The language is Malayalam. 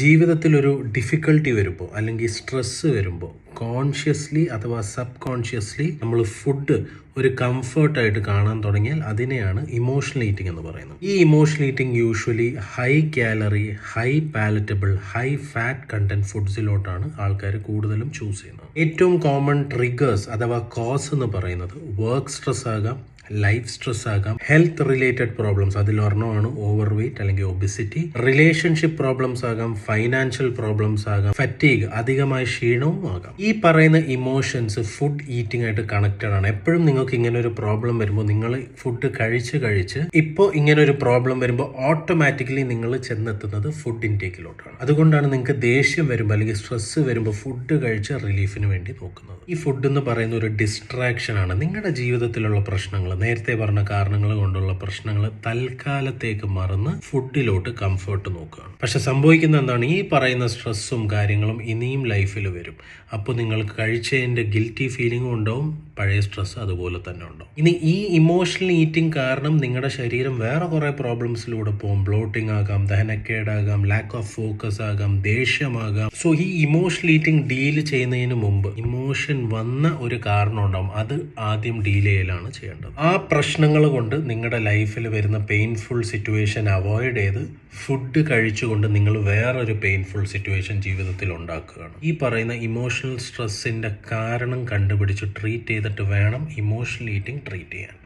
ജീവിതത്തിൽ ഒരു ഡിഫിക്കൽട്ടി വരുമ്പോൾ അല്ലെങ്കിൽ സ്ട്രെസ്സ് വരുമ്പോൾ കോൺഷ്യസ്ലി അഥവാ സബ് കോൺഷ്യസ്ലി നമ്മൾ ഫുഡ് ഒരു കംഫർട്ടായിട്ട് കാണാൻ തുടങ്ങിയാൽ അതിനെയാണ് ഇമോഷണൽ ഈറ്റിംഗ് എന്ന് പറയുന്നത്. ഈ emotional eating usually high calorie, high palatable, high fat content ഫുഡ്സിലോട്ടാണ് ആൾക്കാർ കൂടുതലും ചൂസ് ചെയ്യുന്നത്. ഏറ്റവും കോമൺ ട്രിഗേഴ്സ് അഥവാ കോസ് എന്ന് പറയുന്നത് വർക്ക് സ്ട്രെസ് ആകാം, ലൈഫ് സ്ട്രെസ് ആകാം, ഹെൽത്ത് റിലേറ്റഡ് പ്രോബ്ലംസ്, അതിലൊരെണ്ണമാണ് ഓവർ വെയ്റ്റ് അല്ലെങ്കിൽ ഒബിസിറ്റി, റിലേഷൻഷിപ്പ് പ്രോബ്ലംസ് ആകാം, ഫൈനാൻഷ്യൽ പ്രോബ്ലംസ് ആകാം, ഫറ്റീഗ്, അധികമായ ക്ഷീണവും ആകാം. ഈ പറയുന്ന ഇമോഷൻസ് ഫുഡ് ഈറ്റിംഗ് ആയിട്ട് കണക്റ്റഡ് ആണ്. എപ്പോഴും നിങ്ങൾക്ക് ഇങ്ങനെ ഒരു പ്രോബ്ലം വരുമ്പോൾ നിങ്ങൾ ഫുഡ് കഴിച്ച് ഇപ്പോൾ ഇങ്ങനെ ഒരു പ്രോബ്ലം വരുമ്പോൾ ഓട്ടോമാറ്റിക്കലി നിങ്ങൾ ചെന്നെത്തുന്നത് ഫുഡ് ഇൻടേക്കിലോട്ടാണ്. അതുകൊണ്ടാണ് നിങ്ങൾക്ക് ദേഷ്യം വരുമ്പോൾ അല്ലെങ്കിൽ സ്ട്രെസ് വരുമ്പോൾ ഫുഡ് കഴിച്ച് റിലീഫിന് വേണ്ടി നോക്കുന്നത്. ഈ ഫുഡ് എന്ന് പറയുന്ന ഒരു ഡിസ്ട്രാക്ഷൻ ആണ്. നിങ്ങളുടെ ജീവിതത്തിലുള്ള പ്രശ്നങ്ങൾ, നേരത്തെ പറഞ്ഞ കാരണങ്ങൾ കൊണ്ടുള്ള പ്രശ്നങ്ങൾ തൽക്കാലത്തേക്ക് മറന്ന് ഫുഡിലോട്ട് കംഫർട്ട് നോക്കുകയാണ്. പക്ഷെ സംഭവിക്കുന്ന എന്താണ്, ഈ പറയുന്ന സ്ട്രെസ്സും കാര്യങ്ങളും ഇനിയും ലൈഫിൽ വരും. അപ്പോൾ നിങ്ങൾക്ക് കഴിച്ചതിൻ്റെ ഗിൽറ്റി ഫീലിംഗും ഉണ്ടാവും, പഴയ സ്ട്രെസ് അതുപോലെ തന്നെ ഉണ്ടാവും. ഇനി ഈ ഇമോഷണൽ ഈറ്റിംഗ് കാരണം നിങ്ങളുടെ ശരീരം വേറെ കുറേ പ്രോബ്ലംസിലൂടെ പോകും. ബ്ലോട്ടിംഗ് ആകാം, ദഹനക്കേടാകാം, ലാക്ക് ഓഫ് ഫോക്കസ് ആകാം, ദേഷ്യമാകാം. സോ ഈ ഇമോഷണൽ ഈറ്റിംഗ് ഡീൽ ചെയ്യുന്നതിന് മുമ്പ് ഇമോഷൻ വന്ന ഒരു കാരണം ഉണ്ടാവും, അത് ആദ്യം ഡീൽ ചെയ്യലാണ് ചെയ്യേണ്ടത്. ആ പ്രശ്നങ്ങൾ കൊണ്ട് നിങ്ങളുടെ ലൈഫിൽ വരുന്ന പെയിൻഫുൾ സിറ്റുവേഷൻ അവോയ്ഡ് ചെയ്ത് ഫുഡ് കഴിച്ചുകൊണ്ട് നിങ്ങൾ വേറൊരു പെയിൻഫുൾ സിറ്റുവേഷൻ ജീവിതത്തിൽ ഉണ്ടാക്കുകയാണ്. ഈ പറയുന്ന ഇമോഷണൽ സ്ട്രെസ്സിൻ്റെ കാരണം കണ്ടുപിടിച്ച് ട്രീറ്റ് ചെയ്തിട്ട് വേണം ഇമോഷണൽ ഈറ്റിംഗ് ട്രീറ്റ് ചെയ്യാൻ.